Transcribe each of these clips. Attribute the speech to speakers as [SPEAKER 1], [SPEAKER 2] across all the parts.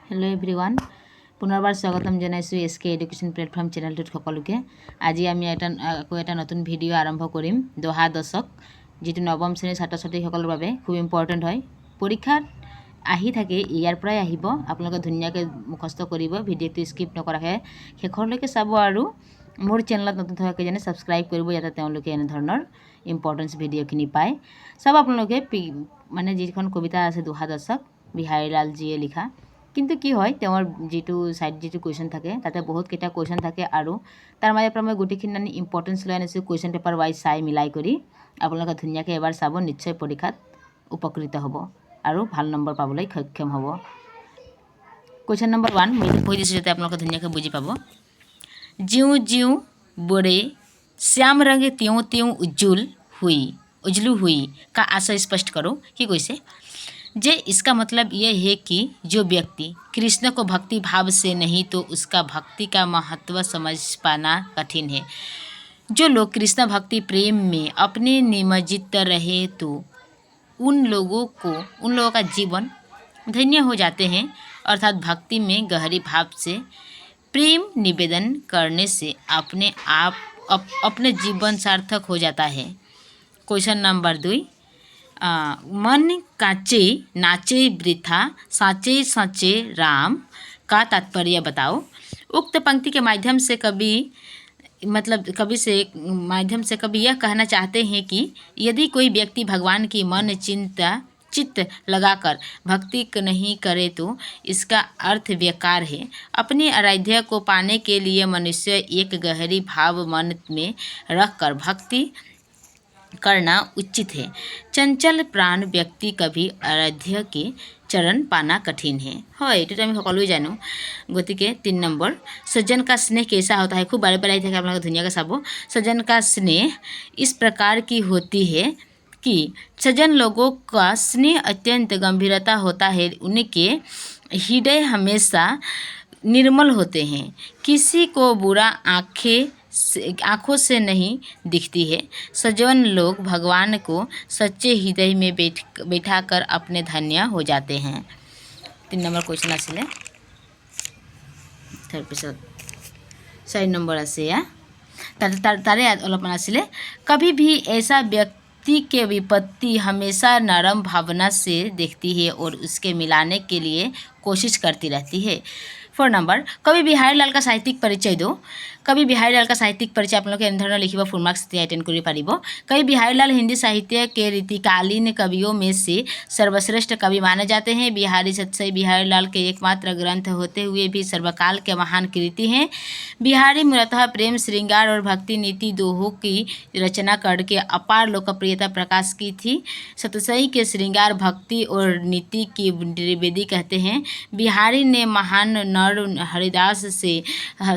[SPEAKER 1] Hello' everyone, পুনৰবাৰ স্বাগতম জনাইছোঁ SK এডুকেশ্যন প্লেটফৰ্ম চেনেলটোত সকলোকে। আজি আমি আকৌ এটা নতুন ভিডিঅ' আৰম্ভ কৰিম। দহা দশক, যিটো নৱম শ্ৰেণীৰ ছাত্ৰ ছাত্ৰীসকলৰ বাবে খুব ইম্পৰ্টেণ্ট হয়। পৰীক্ষাত আহি থাকে, ইয়াৰ পৰাই আহিব। আপোনালোকে ধুনীয়াকৈ মুখস্থ কৰিব। ভিডিঅ'টো স্কিপ নকৰাকৈ শেষৰলৈকে চাব আৰু মোৰ চেনেলত নতুন থকাকৈ যেনে ছাবস্ক্ৰাইব কৰিব, যাতে তেওঁলোকে এনেধৰণৰ ইম্পৰ্টেঞ্চ ভিডিঅ'খিনি পায়। চাব আপোনালোকে মানে যিখন কবিতা আছে দহা দশক, বিহাৰীলাল জীয়ে লিখা। কিন্তু কি হয়, তেওঁৰ যিটো কুৱেশ্যন থাকে তাতে বহুতকেইটা কুৱেশ্যন থাকে আৰু তাৰ মাজৰ পৰা মই গোটেইখিনি ইম্পৰ্টেঞ্চ লৈ আনিছোঁ কুৱেশ্যন পেপাৰ ৱাইজ চাই মিলাই কৰি। আপোনালোকে ধুনীয়াকৈ এবাৰ চাব, নিশ্চয় পৰীক্ষাত উপকৃত হ'ব আৰু ভাল নম্বৰ পাবলৈ সক্ষম হ'ব। কুৱেশ্যন নম্বৰ 1 মই কৈ দিছোঁ, যাতে আপোনালোকে ধুনীয়াকৈ বুজি পাব। জিউ জিউ বৰে শ্যাম ৰঙ त्यों त्यों उज्जलू हुई का आशय स्पष्ट करो। কি কৈছে जे इसका मतलब यह है कि जो व्यक्ति कृष्ण को भक्ति भाव से नहीं तो उसका भक्ति का महत्व समझ पाना कठिन है। जो लोग कृष्ण भक्ति प्रेम में अपने निमज्जित रहे तो उन लोगों का जीवन धन्य हो जाते हैं। अर्थात भक्ति में गहरी भाव से प्रेम निवेदन करने से अपने जीवन सार्थक हो जाता है। क्वेश्चन नंबर 2, मन काचे नाचे वृथा साचे साचे राम का तात्पर्य बताओ। उक्त पंक्ति के माध्यम से कवि यह कहना चाहते हैं कि यदि कोई व्यक्ति भगवान की मन चित्त लगाकर भक्ति नहीं करे तो इसका अर्थ बेकार है। अपनी आराध्य को पाने के लिए मनुष्य एक गहरी भाव मन में रखकर भक्ति करना उचित है। चंचल प्राण व्यक्ति कभी आराध्य के चरण पाना कठिन है। এইটোতো আমি সকলোৱে জানো। গতিকে 3 নম্বৰ, सज्जन का स्नेह कैसा होता है। खूब बारे बारे आহি থাকে, আপোনালোকে ধুনীয়াকৈ চাব। सज्जन का स्नेह इस प्रकार की होती है कि सज्जन लोगों का स्नेह अत्यंत गंभीरता होता है। उनके हृदय हमेशा निर्मल होते हैं। किसी को बुरा आँखों से नहीं दिखती है। सज्जन लोग भगवान को सच्चे हृदय में बैठाकर अपने धन्य हो जाते हैं। 3 নম্বৰ কুৱেশ্যন আছিলে। তাৰপিছত 4 নম্বৰ আছে তাৰে অলপমান আছিলে। कभी भी ऐसा व्यक्ति के विपत्ति हमेशा नरम भावना से देखती है और उसके मिलाने के लिए कोशिश करती रहती है। 4 নম্বৰ, कवि बिहारीलाल का साहित्यिक परिचय दो। कवि बिहारीलाल का साहित्यिक परिचय আপোনালোকে এনেধৰণৰ লিখিব, ফুল মাৰ্কছ এটেণ্ড কৰিব পাৰিব। कवि बिहारीलाल हिंदी साहित्य के रीतिकालीन कवियों में से सर्वश्रेष्ठ कवि माने जाते हैं। बिहारी सत्सई बिहारीलाल के एकमात्र ग्रंथ होते हुए भी सर्वकाल के महान कृति हैं। बिहारी मूलतः प्रेम, श्रृंगार और भक्ति नीति दोहों की रचना करके अपार लोकप्रियता प्रकाश की थी। सतसई के श्रृंगार, भक्ति और नीति की द्विवेदी कहते हैं। बिहारी ने महान नर हरिदास से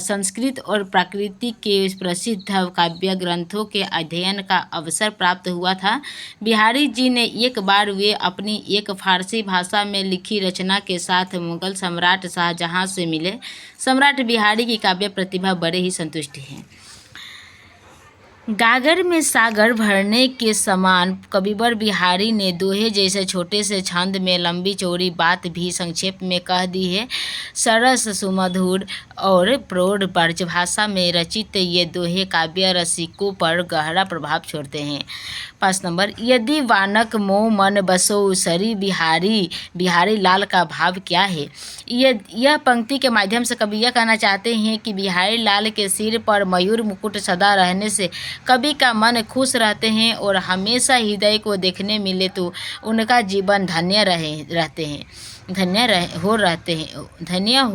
[SPEAKER 1] संस्कृत और प्रकृति के प्रसिद्ध काव्य ग्रंथों के अध्ययन का अवसर प्राप्त हुआ था। बिहारी जी ने एक बार वे अपनी एक फारसी भाषा में लिखी रचना के साथ मुगल सम्राट शाहजहां से मिले। सम्राट बिहारी की काव्य प्रतिभा बड़े ही संतुष्ट हैं। गागर में सागर भरने के समान कविवर बिहारी ने दोहे जैसे छोटे से छंद में लंबी चौड़ी बात भी संक्षेप में कह दी है। सरस, सुमधुर और प्रौढ़ ब्रजभाषा में रचित ये दोहे काव्य रसिकों पर गहरा प्रभाव छोड़ते हैं। 5 नंबर, यदि वानक मोह मन बसो सरी बिहारी लाल का भाव क्या है। यह पंक्ति के माध्यम से कवि यह कहना चाहते हैं कि बिहारी लाल के सिर पर मयूर मुकुट सदा रहने से कवि का मन खुश रहते हैं और हमेशा हृदय को देखने मिले तो उनका जीवन धन्य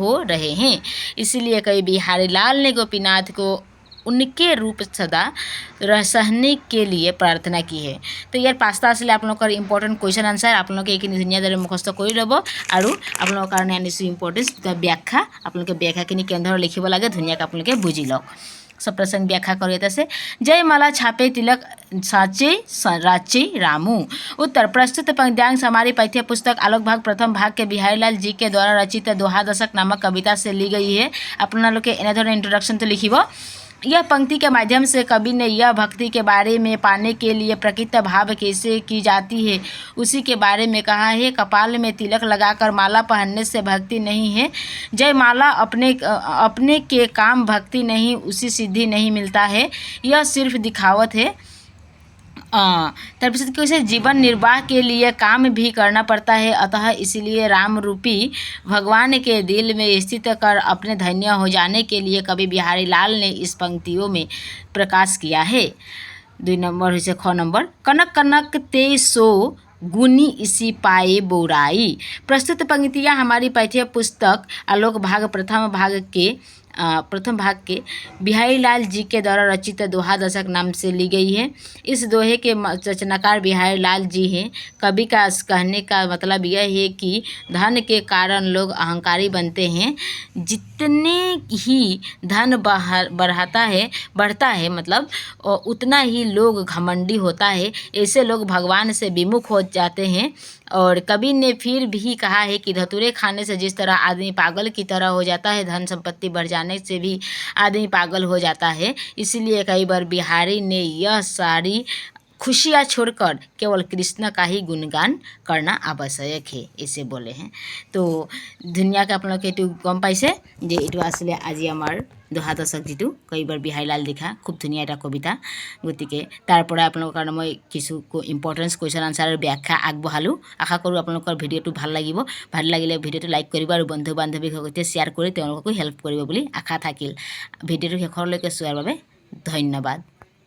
[SPEAKER 1] हो रहे हैं। इसलिए कवि बिहारीलाल ने गोपीनाथ को उनके रूप सदा सहने के लिए प्रार्थना की है। तो यार 5টা আছিলে আপোনালোকৰ ইম্পৰ্টেণ্ট কুৱেশ্যন আনচাৰ। আপোনালোকে এইখিনি ধুনীয়াদৰে মুখস্থ কৰি ল'ব আৰু আপোনালোকৰ কাৰণে আনিছোঁ ইম্পৰ্টেঞ্চ ব্যাখ্যা। আপোনালোকে ব্যাখ্যাখিনি কেনেদৰে লিখিব লাগে ধুনীয়াকৈ আপোনালোকে বুজি লওক। सब प्रसंग व्याख्या करूँ तसे। जय माला छापे तिलक साचे राचे रामू। उत्तर, प्रस्तुत पद्यांश हमारी पाठ्य पुस्तक आलोक भाग प्रथम भाग के बिहारीलाल जी के द्वारा रचित दोहा दशक नामक कविता से ली गई है। আপোনালোকে এনেধৰণৰ ইন্ট্रोडक्शन तो लिखिब। यह पंक्ति के माध्यम से कवि ने यह भक्ति के बारे में पाने के लिए प्रकृत भाव कैसे की जाती है उसी के बारे में कहा है। कपाल में तिलक लगाकर माला पहनने से भक्ति नहीं है। जयमाला अपने के काम भक्ति नहीं, उसी सिद्धि नहीं मिलता है, यह सिर्फ दिखावट है। तब कैसे जीवन निर्वाह के लिए काम भी करना पड़ता है, अतः इसलिए राम रूपी भगवान के दिल में स्थित कर अपने धन्य हो जाने के लिए कवि बिहारी लाल ने इस पंक्तियों में प्रकाश किया है। 2 नंबर से 6 नंबर, कनक कनक ते सो गुनी इसी पाए बोराई। प्रस्तुत पंक्तियाँ हमारी पाठ्य पुस्तक आलोक भाग प्रथम भाग के बिहारी लाल जी के द्वारा रचित दोहा दशक नाम से ली गई है। इस दोहे के रचनाकार बिहारी लाल जी हैं। कवि का कहने का मतलब यह है कि धन के कारण लोग अहंकारी बनते हैं। जितने ही धन बढ़ता है मतलब उतना ही लोग घमंडी होता है। ऐसे लोग भगवान से विमुख हो जाते हैं। और कवि ने फिर भी कहा है कि धतूरे खाने से जिस तरह आदमी पागल की तरह हो जाता है, धन संपत्ति बढ़ जाने से भी आदमी पागल हो जाता है। इसलिए कई बार बिहारी ने यह सारी खुशियाँ छोड़कर केवल कृष्ण का ही गुणगान करना आवश्यक है, ऐसे बोले हैं। तो धुनियाके आपलोके एटु गम पाइसे जे एटु आसले আজি आमार दोहा दशक जी कईबार बिहारी लाल लिखा खूब धुनिया एटा कविता। गतिके तारपरे आपलोকৰ কাৰণে মই কিছু इम्पर्टेन्स कुৱেश्चन आन्सार व्याख्या আগবঢ়ালোঁ। आशा কৰোঁ আপোনালোকৰ ভিডিঅ'টো ভাল লাগিব। ভাল লাগিলে ভিডিঅ'টো লাইক কৰিব আৰু বন্ধু বান্ধৱীৰ সৈতে শ্বেয়াৰ কৰি তেওঁলোককো হেল্প কৰিব বুলি আশা থাকিল। ভিডিঅ'টো শেষলৈকে চোৱাৰ বাবে ধন্যবাদ।